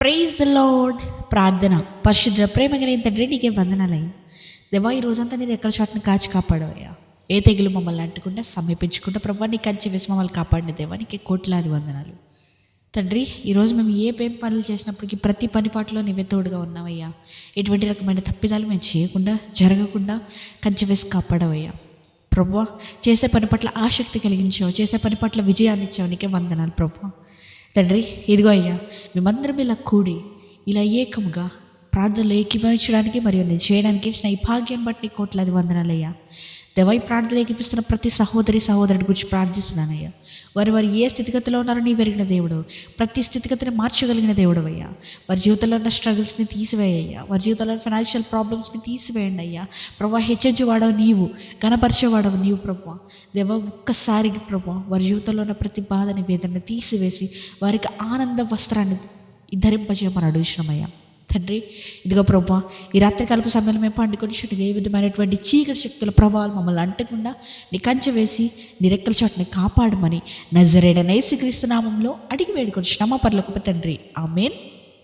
Praise the lord. ప్రార్థన. పరిశుద్ధ ప్రేమ కలిగిన తండ్రి, నీకే వందనాలయ్యా. దేవా, ఈ రోజంతా నేను ఎక్కడ చాటును కాచి కాపాడవయ్యా. ఏ తెగులు మమ్మల్ని అంటకుండా సమీపించకుండా ప్రభా నీ కంచె వేసి మమ్మల్ని కాపాడిన దేవా, నీకే కోట్లాది వందనాలు తండ్రి. ఈరోజు మేము ఏ పనులు చేసినప్పటికీ ప్రతి పనిపాటులో నీవే తోడుగా ఉన్నావయ్యా. ఎటువంటి రకమైన తప్పిదాలు మేము చేయకుండా జరగకుండా కంచె వేసి కాపాడవయ్యా. ప్రభా, చేసే పని పట్ల ఆసక్తి కలిగించావు, చేసే పని పట్ల విజయాన్ని ఇచ్చావు, నీకే వందనాలు ప్రభా. తండ్రి, ఇదిగో అయ్యా, మేమందరం ఇలా కూడి ఇలా ఏకముగా ప్రార్థనలు ఏకీభవించడానికి మరియు నేను చేయడానికి ఇచ్చిన ఈ భాగ్యం బట్టి కోట్లాది వందనాలయ్యా. దేవా, ఈ ప్రార్థనలు ఏకీపిస్తున్న ప్రతి సహోదరుడి గురించి ప్రార్థిస్తున్నానయ్యా. వారు ఏ స్థితిగతిలో ఉన్నారో నీ వెరిగిన దేవుడు, ప్రతి స్థితిగతిని మార్చగలిగిన దేవుడు అయ్యా. వారి జీవితంలో ఉన్న స్ట్రగుల్స్ని తీసివేయ్యా, వారి జీవితంలో ఫైనాన్షియల్ ప్రాబ్లమ్స్ని తీసివేయండి అయ్యా. ప్రభా, హెచ్చరించేవాడవు నీవు, కనపరిచేవాడవు నీవు ప్రభా. దేవా, ఒక్కసారికి ప్రభా వారి జీవితంలో ఉన్న ప్రతి బాధని వేదన తీసివేసి వారికి ఆనంద వస్త్రాన్ని ధరింపజేయమని అడుగుతున్నామయ్యా. తండ్రి, ఇదిగో ప్రభా, ఈ రాత్రికాలపు సమయంలో మేము పండుకొని చెట్టుగా ఏ విధమైనటువంటి చీకటి శక్తుల ప్రభావాలు మమ్మల్ని అంటకుండా నీ కంచె వేసి నీ రెక్కల చాటుని కాపాడమని నజరేయుడైన యేసుక్రీస్తు నామములో అడిగి వేడుకొనిచున్నాము పరలోకపు తండ్రి. ఆమేన్.